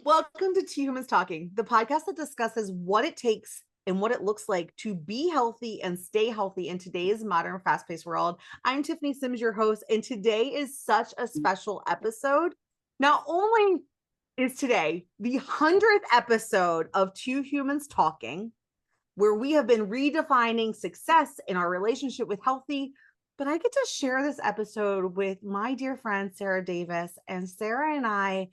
Welcome to Two Humans Talking, the podcast that discusses what it takes and what it looks like to be healthy and stay healthy in today's modern, fast paced world. I'm Tiffany Simms, your host, and today is such a special episode. Not only is today the 100th episode of Two Humans Talking, where we have been redefining success in our relationship with healthy, but I get to share this episode with my dear friend, Sarah Davis. And Sarah and I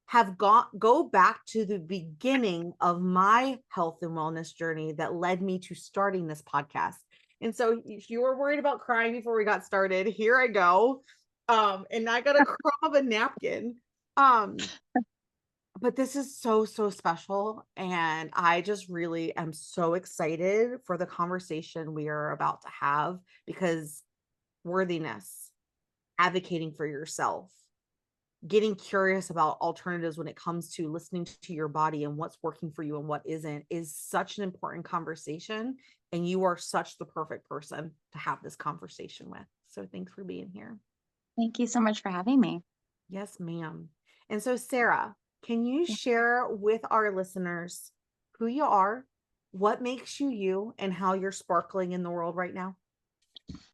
have go back to the beginning of my health and wellness journey that led me to starting this podcast. And so if you were worried about crying before we got started, here I go. And I got a crumb of a napkin. But this is so special. And I just really am so excited for the conversation we are about to have, because worthiness, advocating for yourself, getting curious about alternatives when it comes to listening to your body and what's working for you and what isn't is such an important conversation. And you are such the perfect person to have this conversation with. So thanks for being here. Thank you so much for having me. Yes, ma'am. And so, Sarah, can you share with our listeners who you are, what makes you you, and how you're sparkling in the world right now?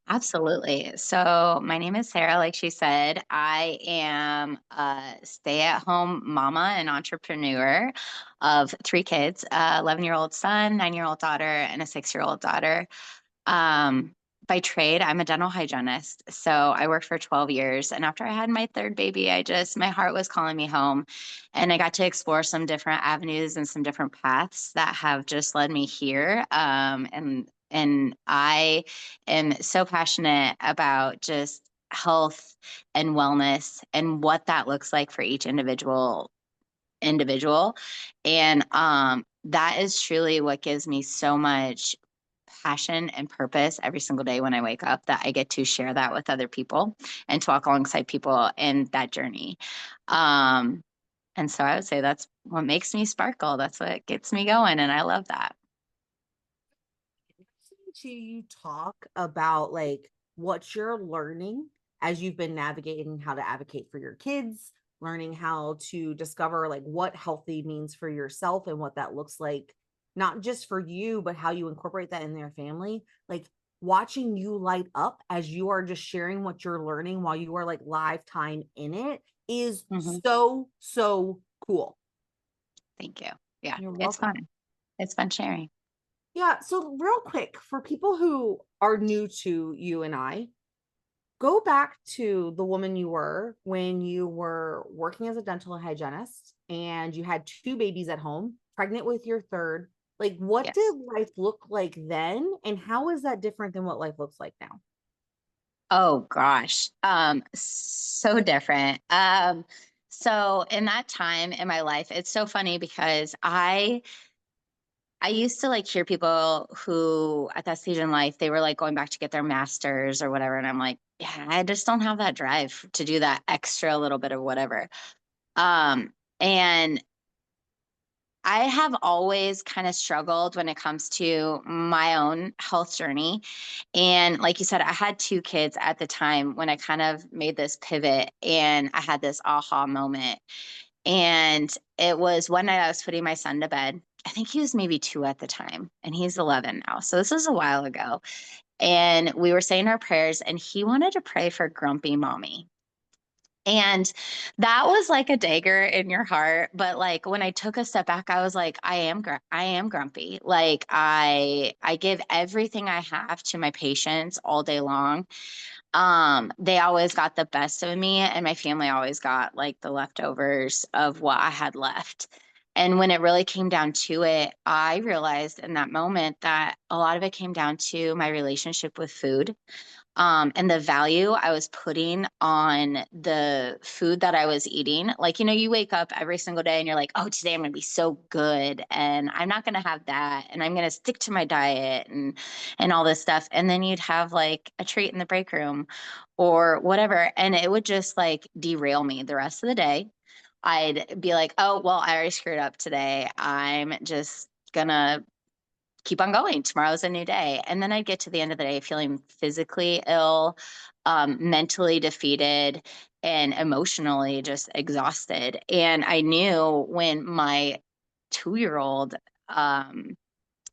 Absolutely. So, my name is Sarah. Like she said, I am a stay at home mama and entrepreneur of three kids, 11-year-old son, 9-year-old daughter, and a 6-year-old daughter. Um, by trade, I'm a dental hygienist. So, I worked for 12 years. And after I had my third baby, my heart was calling me home. And I got to explore some different avenues and some different paths that have just led me here. And I am so passionate about just health and wellness and what that looks like for each individual. And that is truly what gives me so much passion and purpose every single day when I wake up, that I get to share that with other people and to walk alongside people in that journey. Um, and so I would say that's what makes me sparkle. That's what gets me going. And I love that. To you talk about like what you're learning as you've been navigating how to advocate for your kids, learning how to discover like what healthy means for yourself and what that looks like, not just for you, but how you incorporate that in their family. Like watching you light up as you are just sharing what you're learning while you are like live time in it is Mhm. so cool. Thank you. Yeah, You're it's welcome. fun. It's fun sharing. Yeah. So, real quick, for people who are new to you and I, go back to the woman you were when you were working as a dental hygienist and you had two babies at home, pregnant with your third. Like, what did Yes. life look like then? And how is that different than what life looks like now? Oh gosh. So different. So in that time in my life, it's so funny because I used to like hear people who at that stage in life, they were like going back to get their masters or whatever. And I'm like, yeah, I just don't have that drive to do that extra little bit of whatever. And I have always kind of struggled when it comes to my own health journey. And like you said, I had two kids at the time when I kind of made this pivot and I had this aha moment. And it was one night I was putting my son to bed. I think he was maybe 2 at the time, and he's 11 now. So this was a while ago. And we were saying our prayers, and he wanted to pray for grumpy mommy. And that was like a dagger in your heart. But like when I took a step back, I was like, I am grumpy. Like I give everything I have to my patients all day long. They always got the best of me, and my family always got like the leftovers of what I had left. And when it really came down to it, I realized in that moment that a lot of it came down to my relationship with food, and the value I was putting on the food that I was eating. Like, you wake up every single day and you're like, oh, today I'm going to be so good and I'm not going to have that. And I'm going to stick to my diet and all this stuff. And then you'd have like a treat in the break room or whatever. And it would just like derail me the rest of the day. I'd be like, oh, well, I already screwed up today. I'm just gonna keep on going. Tomorrow's a new day. And then I'd get to the end of the day feeling physically ill, mentally defeated. and emotionally just exhausted. And I knew when my 2-year old, um,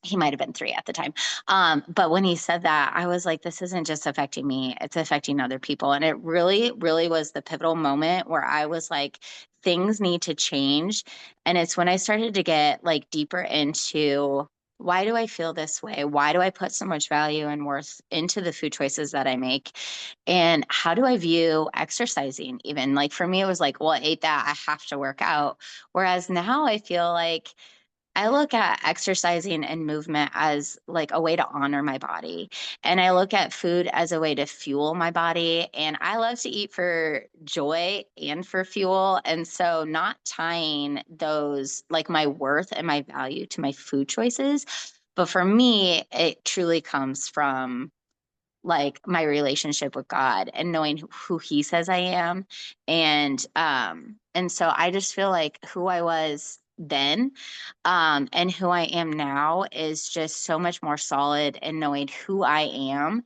he might have been 3 at the time. But when he said that, I was like, this isn't just affecting me, it's affecting other people. And it really, really was the pivotal moment where I was like, things need to change. And it's when I started to get like deeper into, why do I feel this way? Why do I put so much value and worth into the food choices that I make? And how do I view exercising? Even like for me, it was like, well, I ate that, I have to work out. Whereas now I feel like I look at exercising and movement as like a way to honor my body. And I look at food as a way to fuel my body. And I love to eat for joy and for fuel. And so, not tying those, like my worth and my value to my food choices. But for me, it truly comes from like my relationship with God and knowing who he says I am. And so I just feel like who I was then, and who I am now is just so much more solid in knowing who I am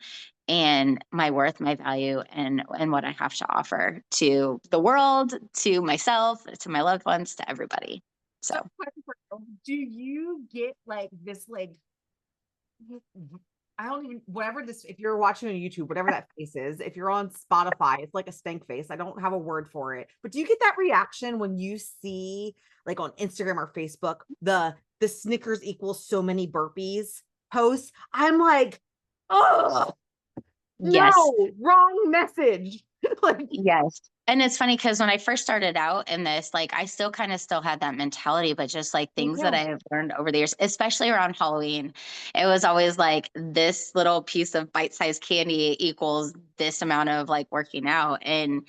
and my worth, my value, and what I have to offer to the world, to myself, to my loved ones, to everybody. So, So question for you. Do you get like this, like, I don't even, whatever this, if you're watching on YouTube, whatever that face is, if you're on Spotify, it's like a stank face. I don't have a word for it. But do you get that reaction when you see like on Instagram or Facebook, the Snickers equals so many burpees posts? I'm like, oh no, yes. wrong message. Like, Yes. And it's funny because when I first started out in this, like I still kind of still had that mentality, but just like me things that I too. have learned over the years, especially around Halloween, it was always like this little piece of bite-sized candy equals this amount of like working out. And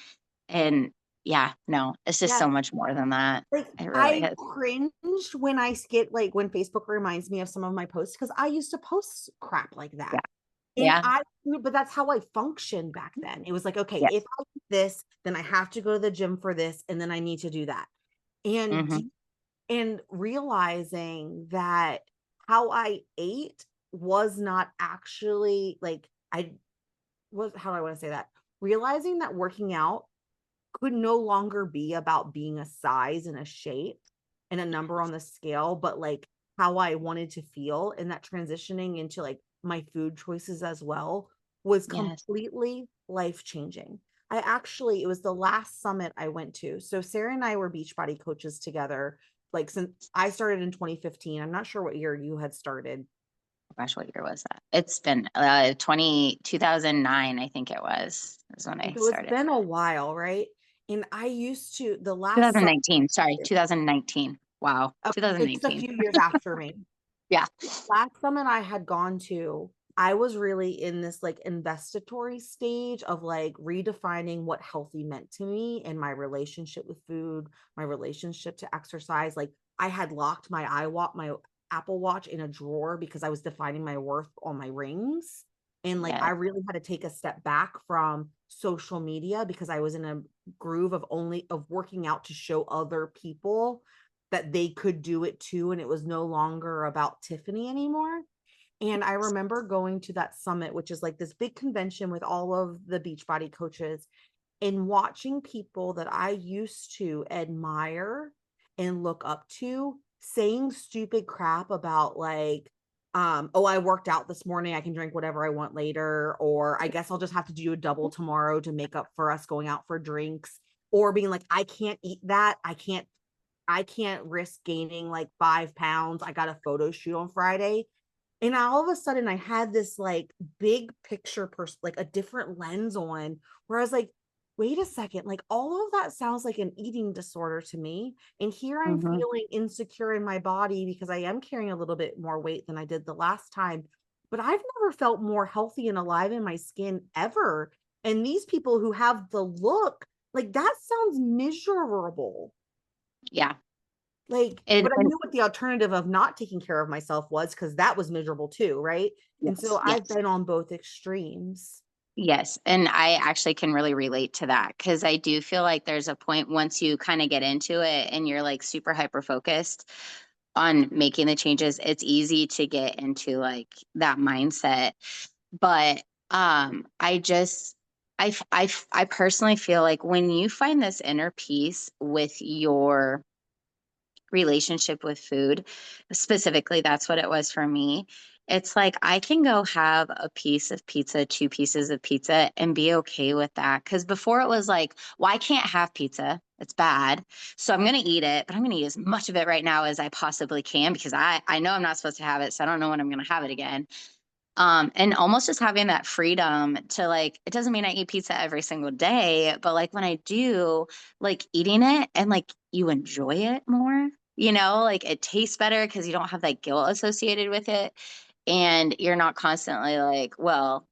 yeah, no, it's just Yeah. so much more than that. Like, It really I is. cringed when I get like when Facebook reminds me of some of my posts because I used to post crap like that. Yeah. And Yeah. but that's how I functioned back then. It was like, okay, if Yes. I do this, then I have to go to the gym for this, and then I need to do that. And Hmm. and realizing that how I ate was not actually like I was, how do I want to say that? Realizing that working out could no longer be about being a size and a shape and a number on the scale, but like how I wanted to feel, and that transitioning into like my food choices as well was Yes. completely life changing. I actually, it was the last summit I went to. So Sarah and I were Beachbody coaches together. Like since I started in 2015, I'm not sure what year you had started. Gosh, what year was that? It's been 2009, I think it was, is when I So it's started. been a while, right? And I used to, the last summit, 2019, sorry, 2019. Wow, so just a 2019. few years after me. Yeah. Last summit I had gone to, I was really in this like investigatory stage of like redefining what healthy meant to me and my relationship with food, my relationship to exercise. Like I had locked my Apple Watch in a drawer because I was defining my worth on my rings. And like Yeah. I really had to take a step back from social media because I was in a groove of only of working out to show other people that they could do it too. And it was no longer about Tiffany anymore. And I remember going to that summit, which is like this big convention with all of the Beachbody coaches, and watching people that I used to admire and look up to saying stupid crap about like, oh, I worked out this morning, I can drink whatever I want later, or I guess I'll just have to do a double tomorrow to make up for us going out for drinks, or being like, I can't eat that, I can't risk gaining like 5 pounds. I got a photo shoot on Friday. And all of a sudden I had this like big picture like a different lens on, where I was like, wait a second, like all of that sounds like an eating disorder to me. And here I'm Hmm. feeling insecure in my body because I am carrying a little bit more weight than I did the last time. But I've never felt more healthy and alive in my skin ever. And these people who have the look, like that sounds miserable. Yeah. Like, And, but I and knew what the alternative of not taking care of myself was, because that was miserable too, right? And so yes, I've yes, been on both extremes. yes. And I actually can really relate to that because I do feel like there's a point once you kind of get into it and you're like super hyper focused on making the changes, it's easy to get into like that mindset. But I just I personally feel like when you find this inner peace with your relationship with food, specifically, that's what it was for me. It's like I can go have a piece of pizza, two pieces of pizza, and be okay with that. Because before it was like, well, I can't have pizza. It's bad. So I'm going to eat it, but I'm going to eat as much of it right now as I possibly can because I know I'm not supposed to have it. So I don't know when I'm going to have it again. And almost just having that freedom to like, it doesn't mean I eat pizza every single day, but like when I do, like eating it and like you enjoy it more, like it tastes better because you don't have that guilt associated with it. And you're not constantly like, well,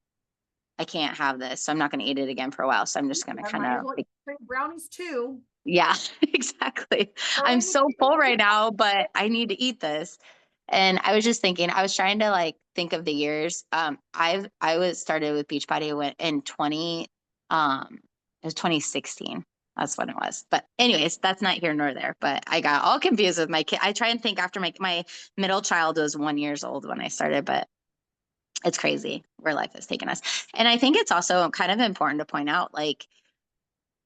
I can't have this, so I'm not going to eat it again for a while. So I'm just going to I kind might as of well like, eat brownies too. yeah, exactly. Throw I'm in the so full right chicken. now, but I need to eat this. And I was just thinking, I was trying to like think of the years. I was started with Beachbody when in 20 it was 2016. That's what it was. But anyways, that's not here nor there. But I got all confused with my kid. I try and think after my middle child was 1 year old when I started, but it's crazy where life has taken us. And I think it's also kind of important to point out like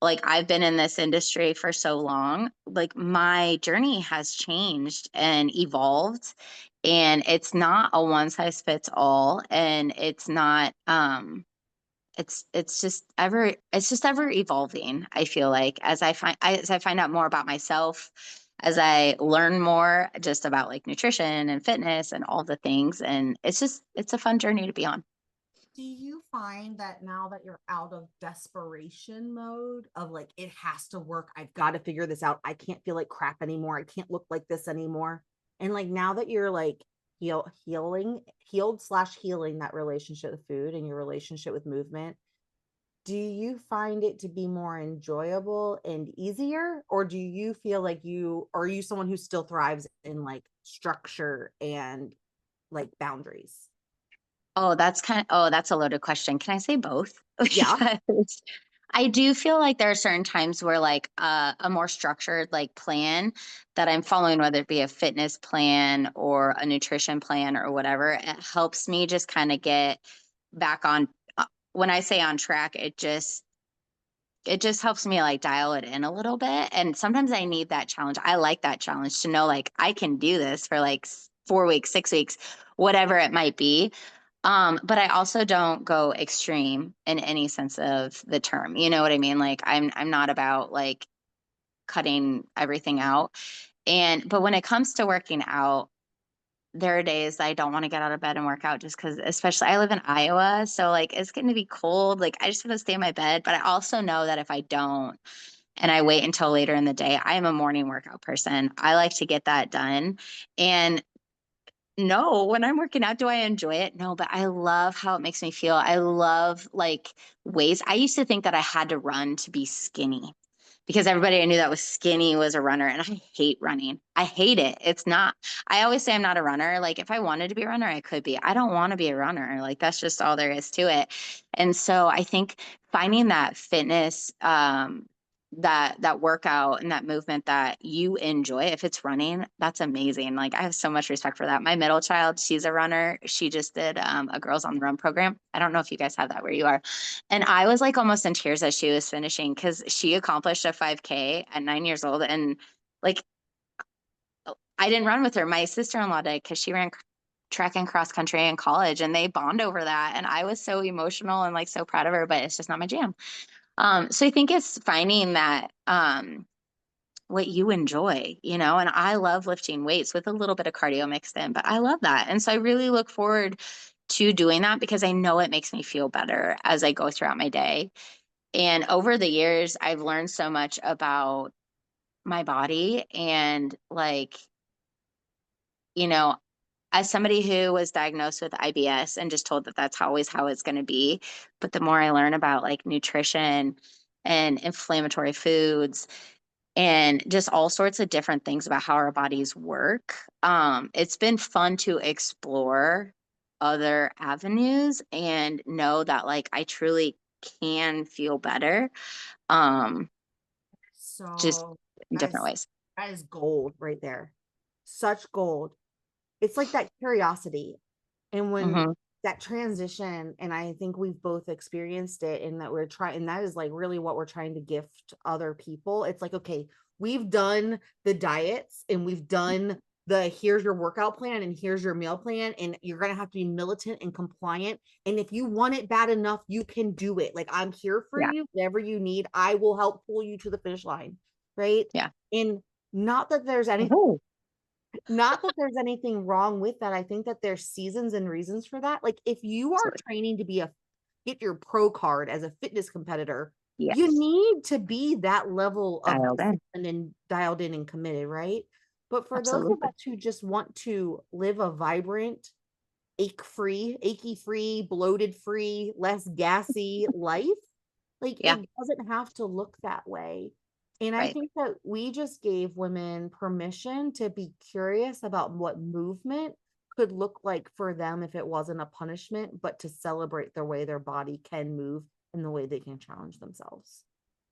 I've been in this industry for so long, like my journey has changed and evolved, and it's not a one size fits all, and it's not it's just ever evolving. I feel like as I find out more about myself, as I learn more just about like nutrition and fitness and all the things, and it's a fun journey to be on. Do you find that now that you're out of desperation mode of like, it has to work, I've got to figure this out, I can't feel like crap anymore, I can't look like this anymore? And like now that you're like healed slash healing that relationship with food and your relationship with movement, do you find it to be more enjoyable and easier? Or do you feel like are you someone who still thrives in like structure and like boundaries? That's a loaded question. Can I say both? Yeah. Because I do feel like there are certain times where like a more structured like plan that I'm following, whether it be a fitness plan or a nutrition plan or whatever, it helps me just kind of get back on. When I say on track, it just helps me like dial it in a little bit. And sometimes I need that challenge. I like that challenge to know like I can do this for like 4 weeks, 6 weeks, whatever it might be. But I also don't go extreme in any sense of the term. You know what I mean? Like I'm not about like cutting everything out. But when it comes to working out, there are days I don't want to get out of bed and work out just because, especially I live in Iowa. So like it's going to be cold. Like I just want to stay in my bed. But I also know that if I don't and I wait until later in the day, I am a morning workout person. I like to get that done. And no, when I'm working out, do I enjoy it? No, but I love how it makes me feel. I love like ways. I used to think that I had to run to be skinny because everybody I knew that was skinny was a runner. And I hate running. I hate it. It's not, I always say I'm not a runner. Like if I wanted to be a runner, I could be. I don't want to be a runner. Like that's just all there is to it. And so I think finding that fitness, that workout and that movement that you enjoy, if it's running, that's amazing. Like I have so much respect for that. My middle child, she's a runner. She just did a Girls on the Run program. I don't know if you guys have that where you are. And I was like almost in tears as she was finishing because she accomplished a 5K at 9 years old. And like I didn't run with her. My sister-in-law did because she ran track and cross country in college and they bond over that. And I was so emotional and like so proud of her, but it's just not my jam. So I think it's finding that what you enjoy, and I love lifting weights with a little bit of cardio mixed in, but I love that. And so I really look forward to doing that because I know it makes me feel better as I go throughout my day. And over the years, I've learned so much about my body and like, you know, as somebody who was diagnosed with IBS and just told that that's always how it's going to be. But the more I learn about like nutrition and inflammatory foods and just all sorts of different things about how our bodies work. It's been fun to explore other avenues and know that like I truly can feel better, um, just So in that different is ways. that is gold right there. Such gold. It's like that curiosity. And when Hmm. that transition, and I think we've both experienced it, and that we're trying, and that is like really what we're trying to gift other people. It's like, okay, we've done the diets and we've done the here's your workout plan and here's your meal plan, and you're gonna have to be militant and compliant. And if you want it bad enough, you can do it. Like, I'm here for Yeah. you, whatever you need, I will help pull you to the finish line. Right. Yeah. And not that there's any Oh, not that there's anything wrong with that. I think that there's seasons and reasons for that. Like, if you are absolutely. training to be a get your pro card as a fitness competitor, you Yes. need to be that level of Dialed in. disciplined and dialed in and committed, right? But for those of Absolutely. us who just want to live a vibrant, achy free, bloated free, less gassy life, like, Yeah. it doesn't have to look that way. And I Right. think that we just gave women permission to be curious about what movement could look like for them if it wasn't a punishment, but to celebrate the way their body can move and the way they can challenge themselves.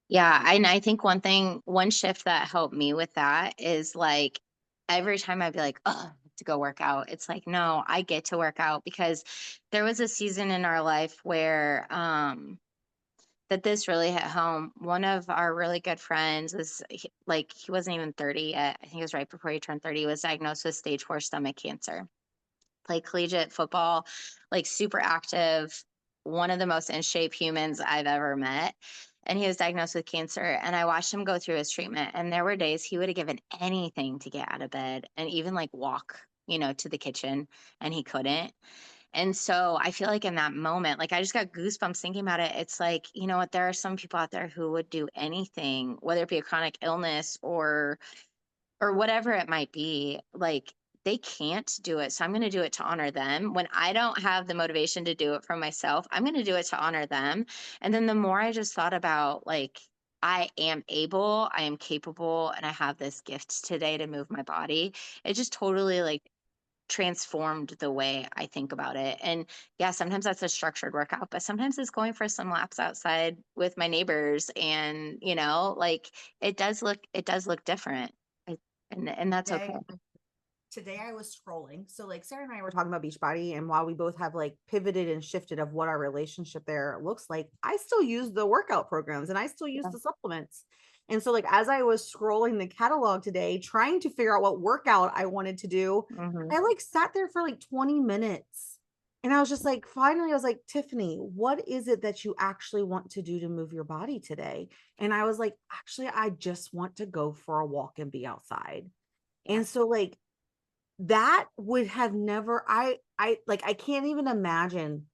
Yeah, and I think one shift that helped me with that is, like, every time I'd be like, "Oh, to go work out." It's like, "No, I get to work out," because there was a season in our life where, that this really hit home. One of our really good friends he wasn't even 30 yet. I think it was right before he turned 30, was diagnosed with stage 4 stomach cancer. Played collegiate football, like super active, one of the most in shape humans I've ever met. And he was diagnosed with cancer. And I watched him go through his treatment. And there were days he would have given anything to get out of bed and even like walk, to the kitchen, and he couldn't. And so I feel like in that moment, like I just got goosebumps thinking about it. It's like, you know what, there are some people out there who would do anything, whether it be a chronic illness or whatever it might be, like they can't do it. So I'm going to do it to honor them. When I don't have the motivation to do it for myself, I'm going to do it to honor them. And then the more I just thought about, like, I am able, I am capable, and I have this gift today to move my body, it just totally like transformed the way I think about it. And yeah, sometimes that's a structured workout, but sometimes it's going for some laps outside with my neighbors, and like it does look different. It, and that's okay. Today I was scrolling. So like Sarah and I were talking about Beachbody, and while we both have like pivoted and shifted of what our relationship there looks like, I still use the workout programs and I still use Yeah. the supplements. And so like as I was scrolling the catalog today, trying to figure out what workout I wanted to do, Hmm. I like sat there for like 20 minutes. And I was just like, finally, I was like, Tiffany, what is it that you actually want to do to move your body today? And I was like, actually, I just want to go for a walk and be outside. Yeah. And so like that would have never I can't even imagine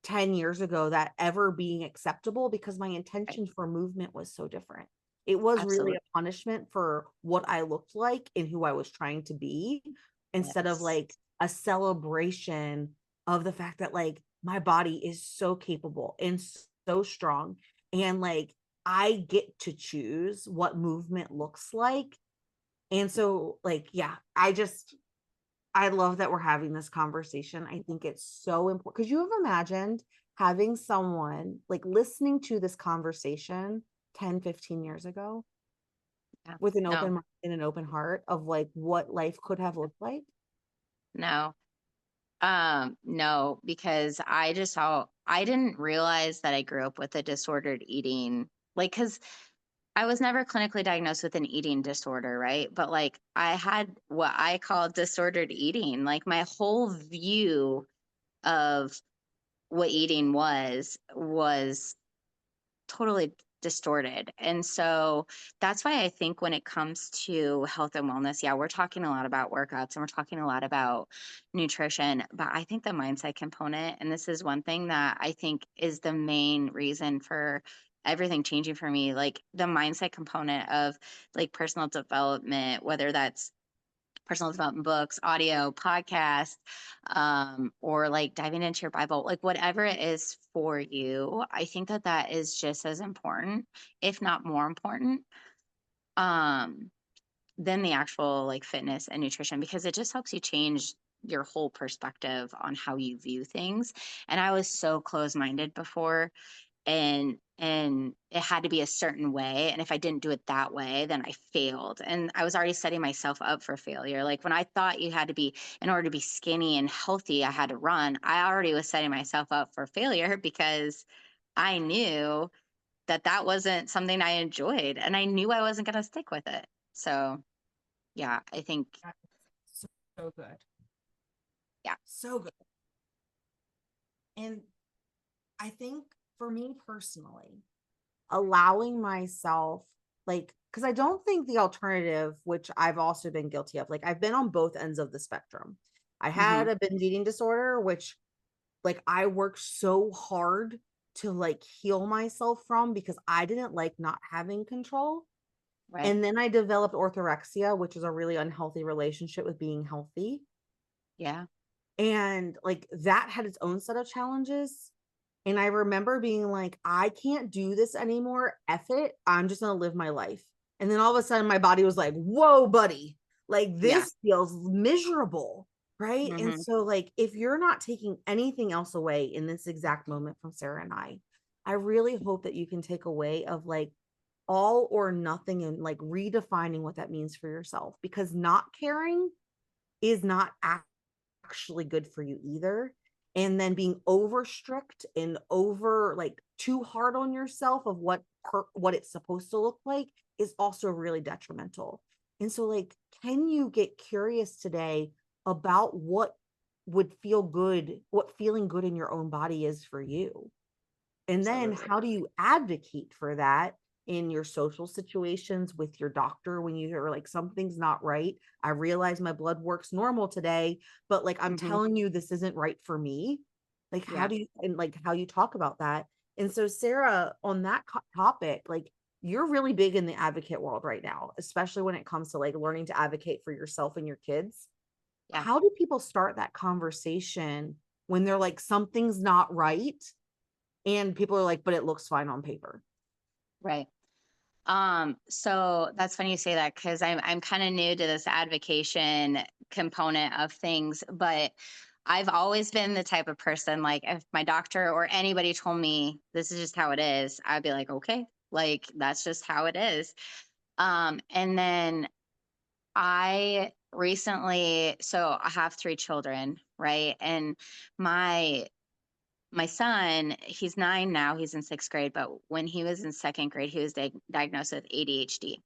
10 years ago that ever being acceptable because my Right. intention for movement was so different. It was really Absolutely. a punishment for what I looked like and who I was trying to be, instead of Yes. like a celebration of the fact that like my body is so capable and so strong, and like I get to choose what movement looks like. And so like yeah, I love that we're having this conversation. I think it's so important. Could you have imagined having someone like listening to this conversation 10, 15 years ago Yeah. with an No. open mind and an open heart of like what life could have looked like? No. No, because I didn't realize that I grew up with a disordered eating, like, because I was never clinically diagnosed with an eating disorder, right? But like I had what I call disordered eating. Like my whole view of what eating was totally distorted. And so that's why I think when it comes to health and wellness, yeah, we're talking a lot about workouts and we're talking a lot about nutrition, but I think the mindset component, and this is one thing that I think is the main reason for everything changing for me, like the mindset component of like personal development, whether that's personal development books, audio, podcasts, or like diving into your Bible, like whatever it is for you. I think that that is just as important, if not more important, um, than the actual like fitness and nutrition, because it just helps you change your whole perspective on how you view things. And I was so close minded before. And and it had to be a certain way. And if I didn't do it that way, then I failed. And I was already setting myself up for failure. Like when I thought you had to be, in order to be skinny and healthy, I had to run, I already was setting myself up for failure because I knew that that wasn't something I enjoyed and I knew I wasn't going to stick with it. So, yeah, I think, That's so, so good. yeah. So good. And I think for me personally, allowing myself, like, because I don't think the alternative, which I've also been guilty of, like, I've been on both ends of the spectrum. I had Hmm. a binge eating disorder, which, like, I worked so hard to like heal myself from because I didn't like not having control. Right. And then I developed orthorexia, which is a really unhealthy relationship with being healthy. Yeah. And like that had its own set of challenges. And I remember being like, I can't do this anymore. F it. I'm just going to live my life. And then all of a sudden, my body was like, whoa, buddy, like Yeah. this feels miserable. Right. And Hmm. so, like, if you're not taking anything else away in this exact moment from Sarah and I really hope that you can take away of like all or nothing and like redefining what that means for yourself because not caring is not actually good for you either. And then being over strict and over like too hard on yourself of what it's supposed to look like is also really detrimental. And so like can you get curious today about what would feel good, what feeling good in your own body is for you? And then Absolutely. how do you advocate for that in your social situations with your doctor when you are like, something's not right? I realize my blood works normal today, but like, I'm Hmm. telling you, this isn't right for me. Like, how Yeah. do you, and like, how you talk about that? And so, Sarah, on that topic, like, you're really big in the advocate world right now, especially when it comes to like learning to advocate for yourself and your kids. Yeah. How do people start that conversation when they're like, something's not right? And people are like, but it looks fine on paper. Right. So that's funny you say that because I'm kind of new to this advocation component of things, but I've always been the type of person like if my doctor or anybody told me this is just how it is, I'd be like, okay, like that's just how it is. And then I recently, so I have three children, right? And my my son, he's 9 now, he's in 6th grade, but when he was in 2nd grade, he was diagnosed with ADHD.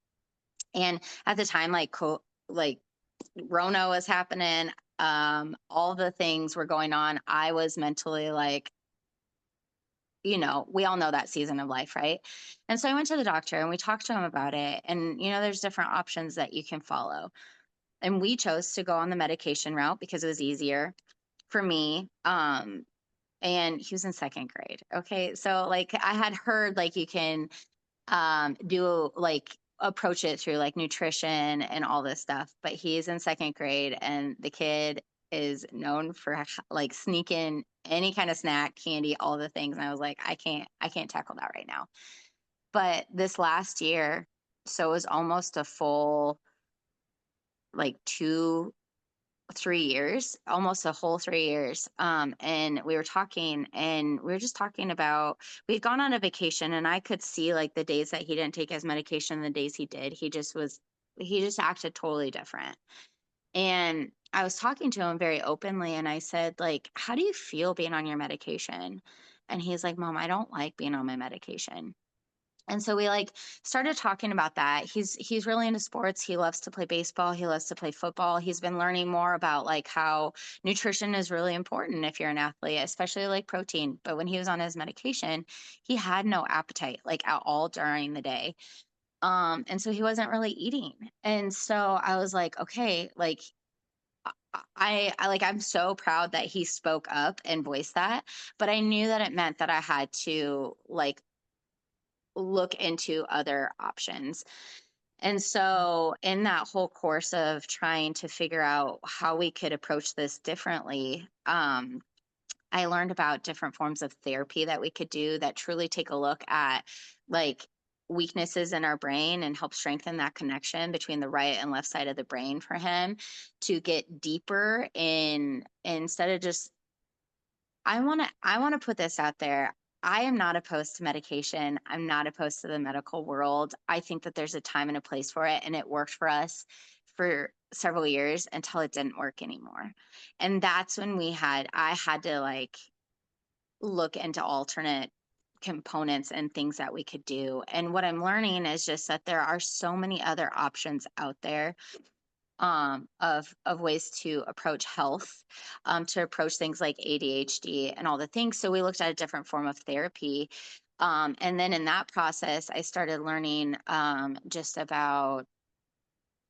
And at the time, like Rona was happening, all the things were going on. I was mentally like, we all know that season of life, right? And so I went to the doctor and we talked to him about it. And, there's different options that you can follow. And we chose to go on the medication route because it was easier for me. And he was in 2nd grade. Okay. So like I had heard like you can do like approach it through like nutrition and all this stuff. But he's in 2nd grade and the kid is known for like sneaking any kind of snack, candy, all the things. And I was like, I can't tackle that right now. But this last year, so it was almost a full like 3 years, almost a whole 3 years. And we were talking and we were just talking about, we'd gone on a vacation and I could see like the days that he didn't take his medication, the days he did, he just acted totally different. And I was talking to him very openly and I said, like, how do you feel being on your medication? And he's like, Mom, I don't like being on my medication. And so we like started talking about that. He's really into sports. He loves to play baseball. He loves to play football. He's been learning more about like how nutrition is really important if you're an athlete, especially like protein. But when he was on his medication, he had no appetite like at all during the day. And so he wasn't really eating. And so I was like, okay, like I'm so proud that he spoke up and voiced that, but I knew that it meant that I had to like look into other options. And so, in that whole course of trying to figure out how we could approach this differently, I learned about different forms of therapy that we could do that truly take a look at like weaknesses in our brain and help strengthen that connection between the right and left side of the brain for him to get deeper in instead of just I want to put this out there. I am not opposed to medication. I'm not opposed to the medical world. I think that there's a time and a place for it, and it worked for us for several years until it didn't work anymore. And that's when I had to like look into alternate components and things that we could do. And what I'm learning is just that there are so many other options out there, of ways to approach health, to approach things like ADHD and all the things. So we looked at a different form of therapy. And then in that process, I started learning, just about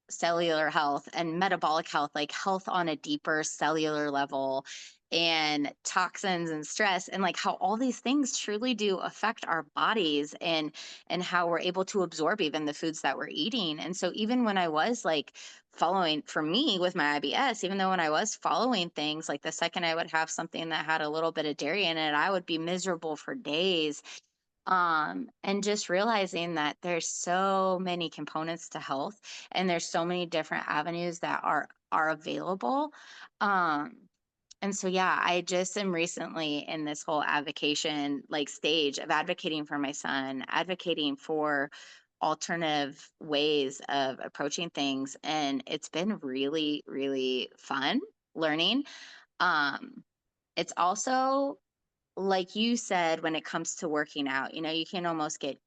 cellular health and metabolic health, like health on a deeper cellular level, and toxins and stress, and like how all these things truly do affect our bodies, and how we're able to absorb even the foods that we're eating. And so even when I was like following, for me with my IBS, even though when I was following things, like the second I would have something that had a little bit of dairy in it, I would be miserable for days. And just realizing that there's so many components to health, and there's so many different avenues that are available. um and so yeah, I just am recently in this whole advocation like stage of advocating for my son, advocating for alternative ways of approaching things, and it's been really really fun learning. um it's also, like you said, when it comes to working out, you can almost get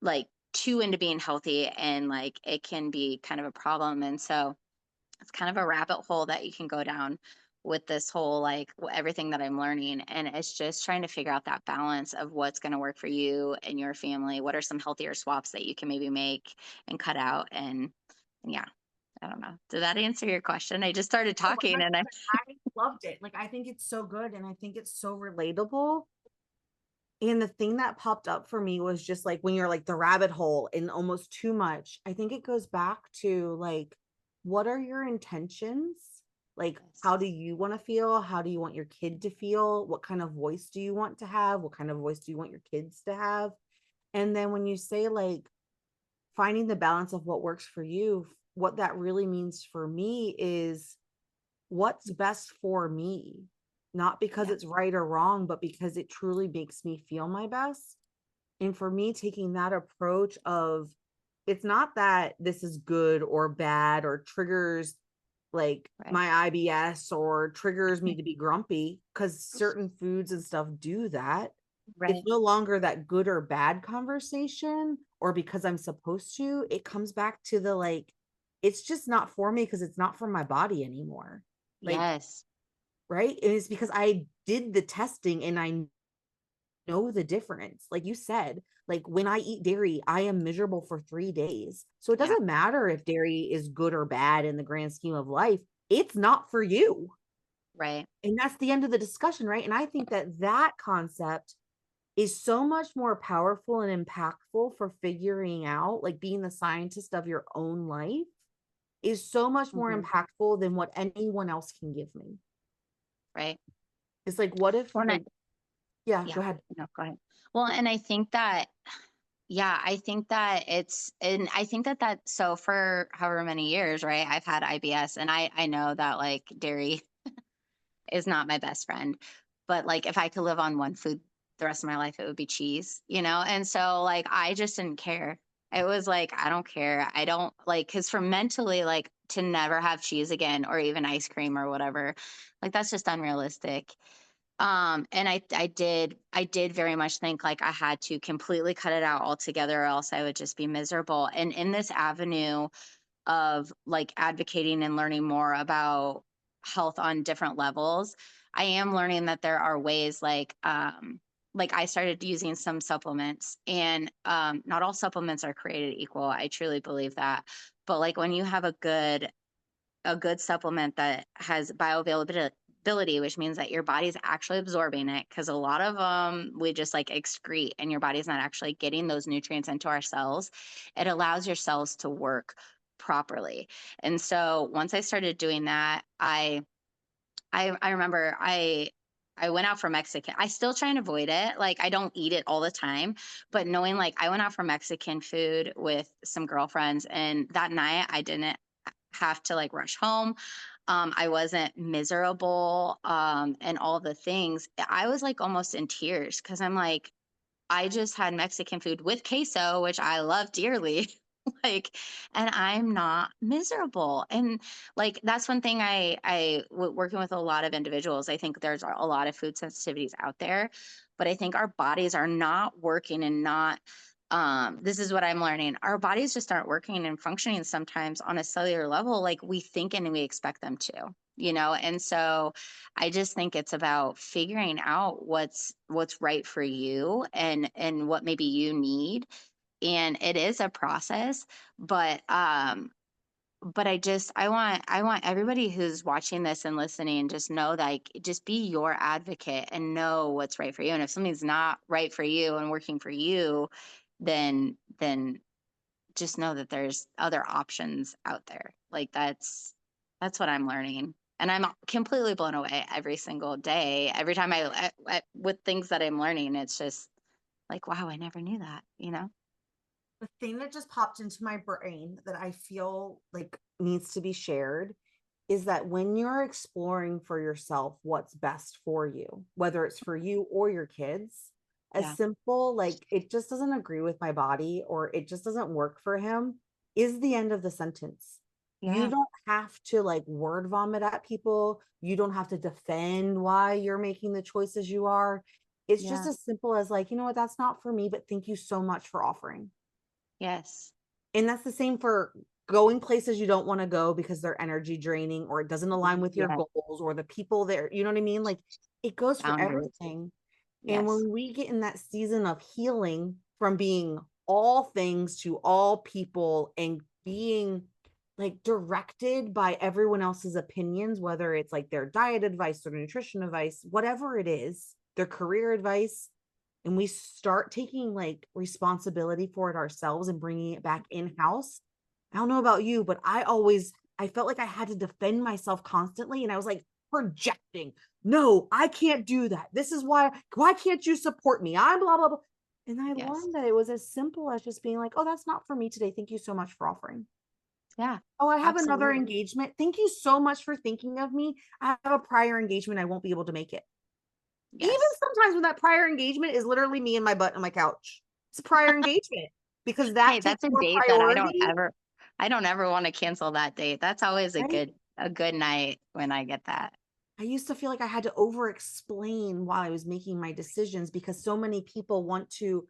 like too into being healthy, and like it can be kind of a problem. And so it's kind of a rabbit hole that you can go down with this whole like everything that I'm learning. And it's just trying to figure out that balance of what's going to work for you and your family. What are some healthier swaps that you can maybe make and cut out? And yeah, I don't know. Did that answer your question? I just started Oh, talking and I 100%. I loved it. Like, I think it's so good and I think it's so relatable. And the thing that popped up for me was just like when you're like the rabbit hole and almost too much. I think it goes back to like, what are your intentions? Like, how do you want to feel? How do you want your kid to feel? What kind of voice do you want to have? What kind of voice do you want your kids to have? And then when you say like finding the balance of what works for you, what that really means for me is what's best for me, not because yeah, it's right or wrong, but because it truly makes me feel my best. And for me, taking that approach of it's not that this is good or bad or triggers like right, my IBS or triggers me to be grumpy, because certain foods and stuff do that. It's right. no longer that good or bad conversation or because I'm supposed to. It comes back to the like, it's just not for me because it's not for my body anymore. Like, Yes. right? And it's because I did the testing and I know the difference. Like you said, like when I eat dairy, I am miserable for 3 days. So it Yeah. doesn't matter if dairy is good or bad in the grand scheme of life. It's not for you. Right. And that's the end of the discussion, right? And I think that that concept is so much more powerful and impactful for figuring out, like being the scientist of your own life is so much more Hmm. impactful than what anyone else can give me. Right. It's like, what if, Well, and like, yeah, go yeah, ahead. no, go ahead. Well, and I think that, yeah, I think that and I think that so for however many years, right, I've had IBS, and I know that like dairy is not my best friend. But like if I could live on one food the rest of my life, it would be cheese. And so like I just didn't care. It was like, I don't care. I don't like, because for mentally, like to never have cheese again or even ice cream or whatever, like that's just unrealistic. And I did very much think like I had to completely cut it out altogether, or else I would just be miserable. And in this avenue of like advocating and learning more about health on different levels, I am learning that there are ways like I started using some supplements, and not all supplements are created equal. I truly believe that. But like when you have a good supplement that has bioavailability, which means that your body's actually absorbing it, because a lot of them we just like excrete, and your body's not actually getting those nutrients into our cells. It allows your cells to work properly. And so once I started doing that, I remember I went out for Mexican. I still try and avoid it. Like I don't eat it all the time, but knowing like I went out for Mexican food with some girlfriends, and that night I didn't. have to like rush home. I wasn't miserable, and all the things. I was like almost in tears because I'm like, I just had Mexican food with queso, which I love dearly. Like, and I'm not miserable. And like, that's one thing working with a lot of individuals, I think there's a lot of food sensitivities out there, but I think our bodies are not working and not, this is what I'm learning. Our bodies just aren't working and functioning sometimes on a cellular level like we think and we expect them to, you know? And so I just think it's about figuring out what's right for you and what maybe you need. And it is a process, but I want everybody who's watching this and listening, just know, like, just be your advocate and know what's right for you. And if something's not right for you and working for you, then just know that there's other options out there. Like, that's what I'm learning. And I'm completely blown away every single day. Every time with things that I'm learning, it's just like, wow, I never knew that, you know? The thing that just popped into my brain that I feel like needs to be shared is that when you're exploring for yourself what's best for you, whether it's for you or your kids, a Yeah. simple, like, it just doesn't agree with my body or it just doesn't work for him is the end of the sentence. You Yeah. don't have to like word vomit at people. You don't have to defend why you're making the choices you are. It's just Yeah. as simple as like, you know what, that's not for me, but thank you so much for offering. Yes. And that's the same for going places you don't want to go because they're energy draining or it doesn't align with your Yeah. goals or the people there. You know what I mean? Like it goes for Boundaries. everything. And Yes. when we get in that season of healing from being all things to all people and being like directed by everyone else's opinions, whether it's like their diet advice or nutrition advice, whatever it is, their career advice, and we start taking like responsibility for it ourselves and bringing it back in house. I don't know about you, but I felt like I had to defend myself constantly and I was like projecting. No, I can't do that. This is why can't you support me? I'm blah blah blah. And I Yes. learned that it was as simple as just being like, "Oh, that's not for me today. Thank you so much for offering." Yeah. "Oh, I have another Absolutely. engagement. Thank you so much for thinking of me. I have a prior engagement. I won't be able to make it." Even Yes. sometimes when that prior engagement is literally me and my butt on my couch. It's a prior engagement because Hey, that takes that's a more date that priority, I don't ever want to cancel that date. That's always right? a good night when I get that. I used to feel like I had to over explain while I was making my decisions because so many people want to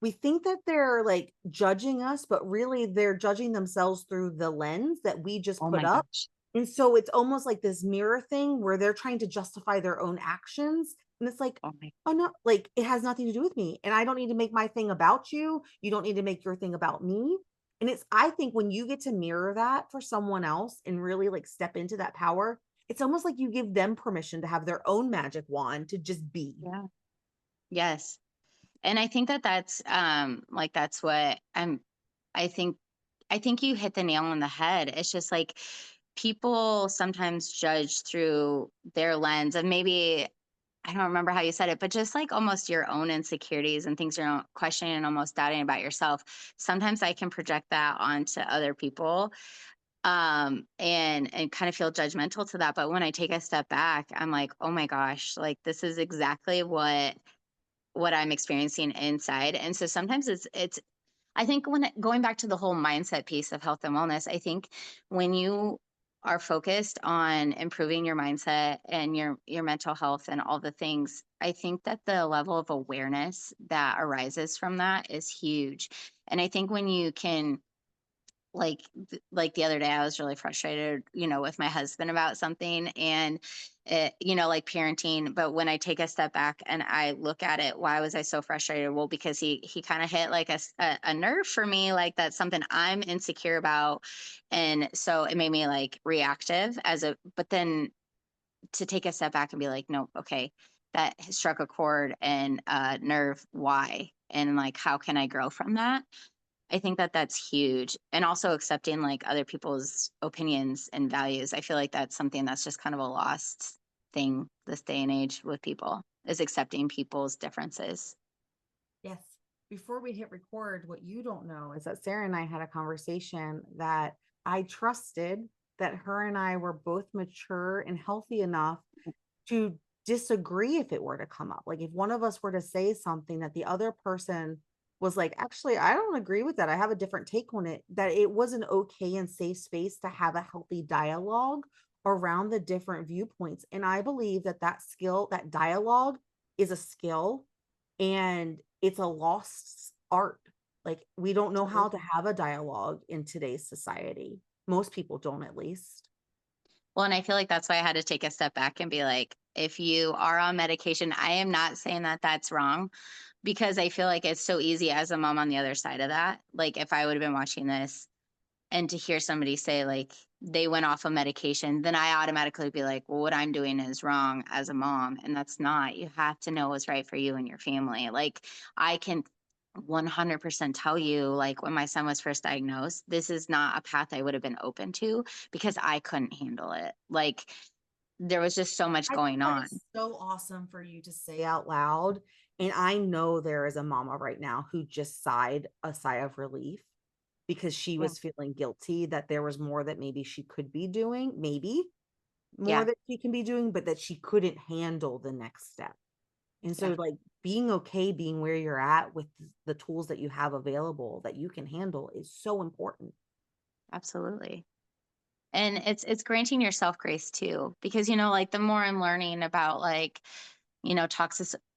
we think that they're like judging us, but really they're judging themselves through the lens that we just Oh put my up. gosh. And so it's almost like this mirror thing where they're trying to justify their own actions. And it's like, Oh my oh no, like it has nothing to do with me. And I don't need to make my thing about you. You don't need to make your thing about me. And I think when you get to mirror that for someone else and really like step into that power, it's almost like you give them permission to have their own magic wand to just be. yeah. Yes. And I think that that's like that's what I think I think you hit the nail on the head. It's just like people sometimes judge through their lens of maybe I don't remember how you said it, but just like almost your own insecurities and things you're questioning and almost doubting about yourself. Sometimes I can project that onto other people, and kind of feel judgmental to that. But when I take a step back, I'm like, oh my gosh, like this is exactly what I'm experiencing inside. And so sometimes it's I think going back to the whole mindset piece of health and wellness, I think when you are focused on improving your mindset and your mental health and all the things, I think that the level of awareness that arises from that is huge. And I think when you can like the other day I was really frustrated, with my husband about something, and like parenting. But when I take a step back and I look at it, why was I so frustrated? Well, because he kind of hit like a nerve for me, like that's something I'm insecure about. And so it made me like reactive but then to take a step back and be like, no, okay, that has struck a chord and nerve, why? And like, how can I grow from that? I think that that's huge. And also accepting like other people's opinions and values. I feel like that's something that's just kind of a lost thing this day and age with people, is accepting people's differences. Yes. Before we hit record, what you don't know is that Sarah and I had a conversation that I trusted that her and I were both mature and healthy enough to disagree if it were to come up. Like if one of us were to say something that the other person was like, actually, I don't agree with that. I have a different take on it, that it was an okay and safe space to have a healthy dialogue around the different viewpoints. And I believe that that skill, that dialogue is a skill and it's a lost art. Like we don't know how to Absolutely. have a dialogue in today's society. Most people don't, at least. Well, and I feel like that's why I had to take a step back and be like, if you are on medication, I am not saying that that's wrong, because I feel like it's so easy as a mom on the other side of that. Like if I would have been watching this and to hear somebody say like they went off of medication, then I automatically be like, well, what I'm doing is wrong as a mom. And that's not. You have to know what's right for you and your family. Like I can 100% tell you, like when my son was first diagnosed, this is not a path I would have been open to because I couldn't handle it. Like there was just so much I think going that on. is so awesome for you to say out loud. And I know there is a mama right now who just sighed a sigh of relief because she Yeah. was feeling guilty that there was more that maybe she could be doing, maybe more Yeah. that she can be doing, but that she couldn't handle the next step. And so, Yeah. like, being okay being where you're at with the tools that you have available that you can handle is so important. Absolutely. And it's granting yourself grace too, because like the more I'm learning about like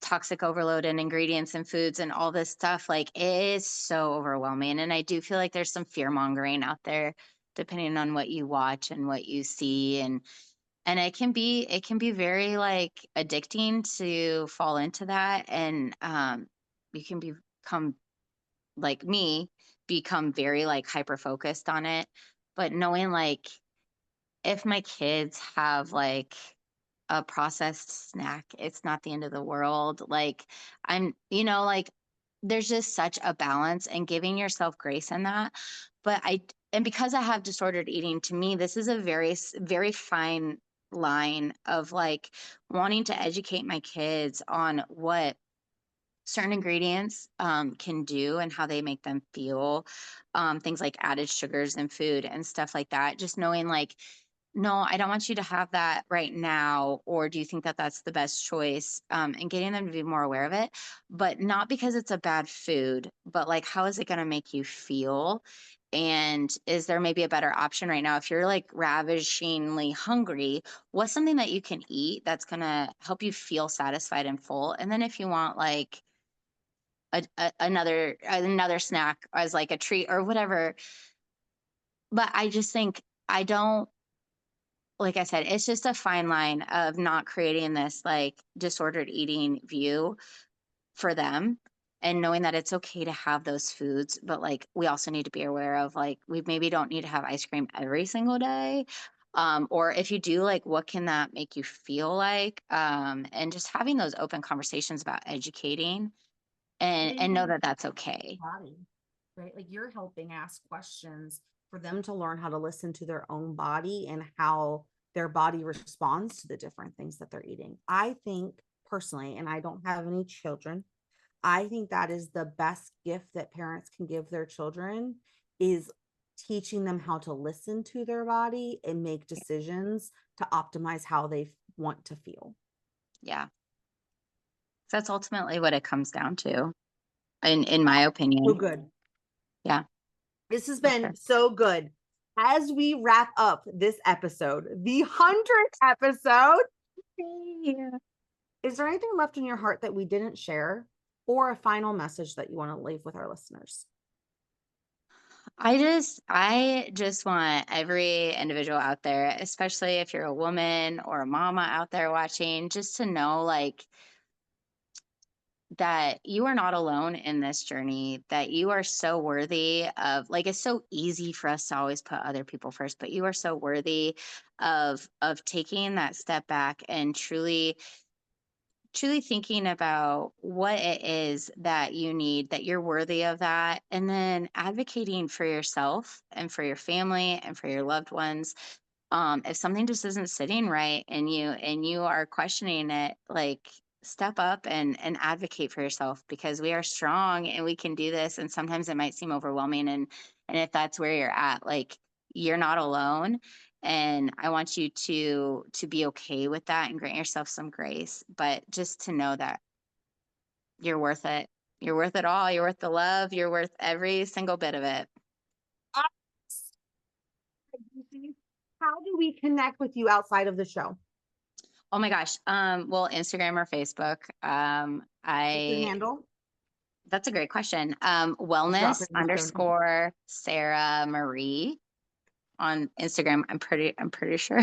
toxic overload and ingredients and foods and all this stuff, like it is so overwhelming. And I do feel like there's some fear mongering out there, depending on what you watch and what you see. And it can be very like addicting to fall into that. And you can become like me, become very like hyper focused on it. But knowing like if my kids have like a processed snack, it's not the end of the world. Like like there's just such a balance and giving yourself grace in that. But and because I have disordered eating, to me, this is a very fine line of like wanting to educate my kids on what certain ingredients can do and how they make them feel. Things like added sugars in food and stuff like that. Just knowing like no, I don't want you to have that right now. Or do you think that that's the best choice? And getting them to be more aware of it, but not because it's a bad food, but like, how is it going to make you feel? And is there maybe a better option right now? If you're like ravishingly hungry, what's something that you can eat that's going to help you feel satisfied and full? And then if you want like another snack as like a treat or whatever. But I just think I don't like I said, it's just a fine line of not creating this like disordered eating view for them and knowing that it's okay to have those foods, but like we also need to be aware of like we maybe don't need to have ice cream every single day. Or if you do, like what can that make you feel like? And just having those open conversations about educating and know that that's okay. Body, right? Like you're helping ask questions for them to learn how to listen to their own body and how their body responds to the different things that they're eating. I think personally, and I don't have any children, I think that is the best gift that parents can give their children is teaching them how to listen to their body and make decisions to optimize how they want to feel. Yeah. That's ultimately what it comes down to, in my So opinion. good. Yeah, This has for been sure. so good. As we wrap up this episode, the 100th episode, Yeah. is there anything left in your heart that we didn't share or a final message that you want to leave with our listeners? I just want every individual out there, especially if you're a woman or a mama out there watching, just to know like that you are not alone in this journey, that you are so worthy of like it's so easy for us to always put other people first, but you are so worthy of taking that step back and truly thinking about what it is that you need, that you're worthy of that, and then advocating for yourself and for your family and for your loved ones. If something just isn't sitting right and you are questioning it, like step up and advocate for yourself because we are strong and we can do this. And sometimes it might seem overwhelming. And if that's where you're at, like you're not alone. And I want you to be okay with that and grant yourself some grace, but just to know that you're worth it. You're worth it all. You're worth the love. You're worth every single bit of it. How do we connect with you outside of the show? Oh my gosh. Well, Instagram or Facebook. What's your I handle? That's a great question. I'll drop Wellness it in the show notes. underscore Sarah Marie on Instagram. I'm pretty sure.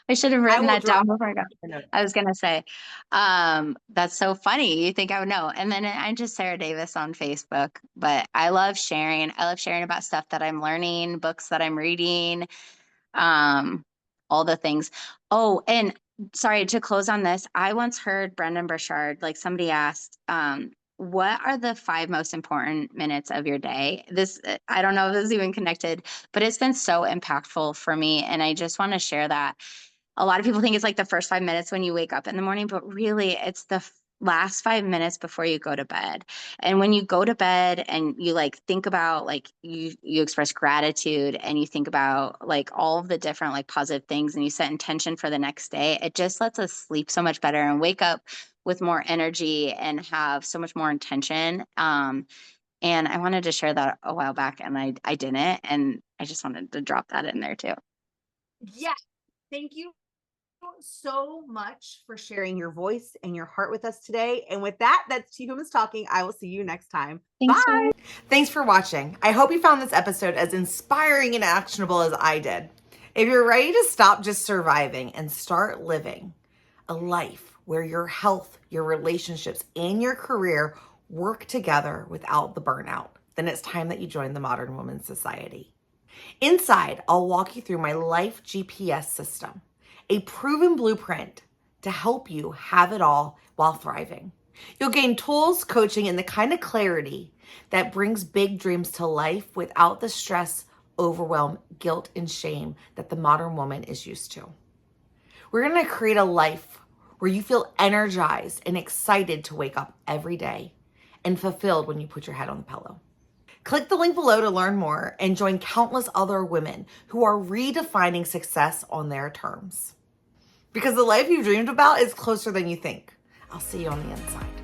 I should have I written will that drop down before I got. the notes. I was gonna say, that's so funny. You think I would know? And then I'm just Sarah Davis on Facebook. But I love sharing. I love sharing about stuff that I'm learning, books that I'm reading, um, all the things. Oh, and sorry to close on this. I once heard Brendan Burchard, like somebody asked, what are the 5 most important minutes of your day? This, I don't know if this is even connected, but it's been so impactful for me. And I just want to share that. A lot of people think it's like the first 5 minutes when you wake up in the morning, but really it's the last 5 minutes before you go to bed. And when you go to bed and you like think about like you express gratitude and you think about like all of the different like positive things and you set intention for the next day, it just lets us sleep so much better and wake up with more energy and have so much more intention. And I wanted to share that a while back and I didn't. And I just wanted to drop that in there too. Yes. Thank you so much for sharing your voice and your heart with us today. And with that, that's Two Humans Talking. I will see you next time. Thanks, Bye. Sarah. Thanks for watching. I hope you found this episode as inspiring and actionable as I did. If you're ready to stop just surviving and start living a life where your health, your relationships, and your career work together without the burnout, then it's time that you join the Modern Women's Society. Inside, I'll walk you through my life GPS system, a proven blueprint to help you have it all while thriving. You'll gain tools, coaching, and the kind of clarity that brings big dreams to life without the stress, overwhelm, guilt, and shame that the modern woman is used to. We're going to create a life where you feel energized and excited to wake up every day and fulfilled when you put your head on the pillow. Click the link below to learn more and join countless other women who are redefining success on their terms. Because the life you've dreamed about is closer than you think. I'll see you on the inside.